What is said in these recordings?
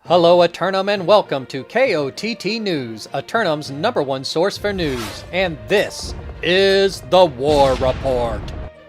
Hello Eternum and welcome to KOTT News, Eternum's #1 source for news, and this is the War Report.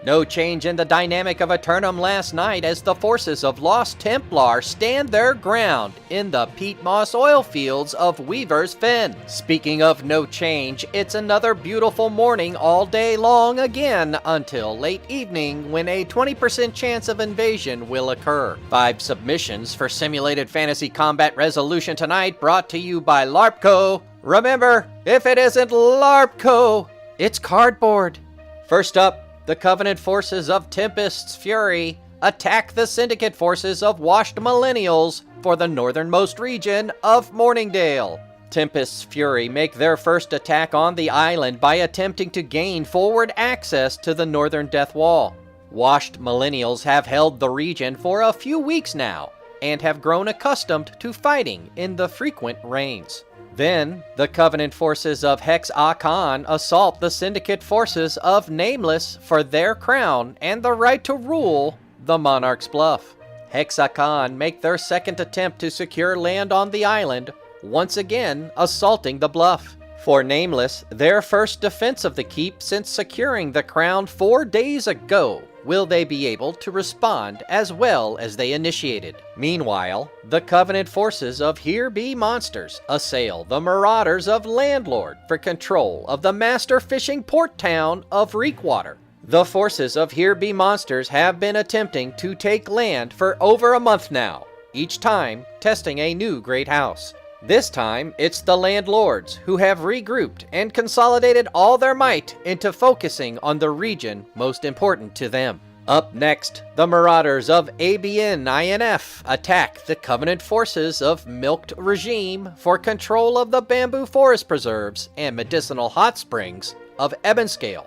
No change in the dynamic of Eternum last night as the forces of Lost Templar stand their ground in the peat moss oil fields of Weaver's Fen. Speaking of no change, it's another beautiful morning all day long again until late evening when a 20% chance of invasion will occur. 5 submissions for simulated fantasy combat resolution tonight brought to you by LARPco. Remember, if it isn't LARPco, it's cardboard. First up, the Covenant forces of Tempest's Fury attack the Syndicate forces of Washed Millennials for the northernmost region of Morningdale. Tempest's Fury make their first attack on the island by attempting to gain forward access to the northern Death Wall. Washed Millennials have held the region for a few weeks now and have grown accustomed to fighting in the frequent rains. Then, the Covenant forces of Hex Akan assault the Syndicate forces of Nameless for their crown and the right to rule the Monarch's Bluff. Hex Akan make their second attempt to secure land on the island, once again assaulting the bluff. For Nameless, their first defense of the keep since securing the crown 4 days ago. Will they be able to respond as well as they initiated? Meanwhile, the Covenant forces of Here Be Monsters assail the Marauders of Landlord for control of the master fishing port town of Reekwater. The forces of Here Be Monsters have been attempting to take land for over a month now, each time testing a new great house. This time, it's the landlords who have regrouped and consolidated all their might into focusing on the region most important to them. Up next, the Marauders of ABN INF attack the Covenant forces of Milked Regime for control of the bamboo forest preserves and medicinal hot springs of Ebonscale.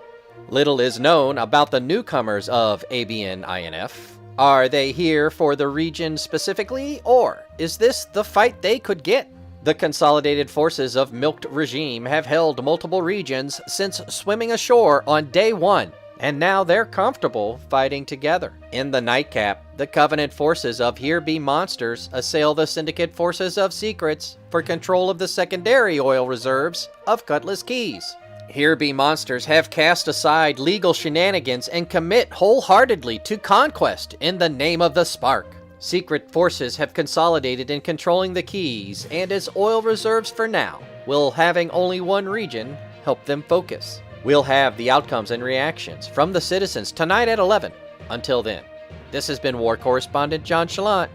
Little is known about the newcomers of ABN INF. Are they here for the region specifically, or is this the fight they could get? The consolidated forces of Milked Regime have held multiple regions since swimming ashore on day 1, and now they're comfortable fighting together. In the nightcap, the Covenant forces of Here Be Monsters assail the Syndicate forces of Secrets for control of the secondary oil reserves of Cutlass Keys. Here Be Monsters have cast aside legal shenanigans and commit wholeheartedly to conquest in the name of the Spark. Secret forces have consolidated in controlling the keys and its oil reserves for now, will having only one region help them focus. We'll have the outcomes and reactions from the citizens tonight at 11. Until then, this has been War Correspondent JChalant,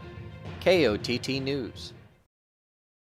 KOTT News.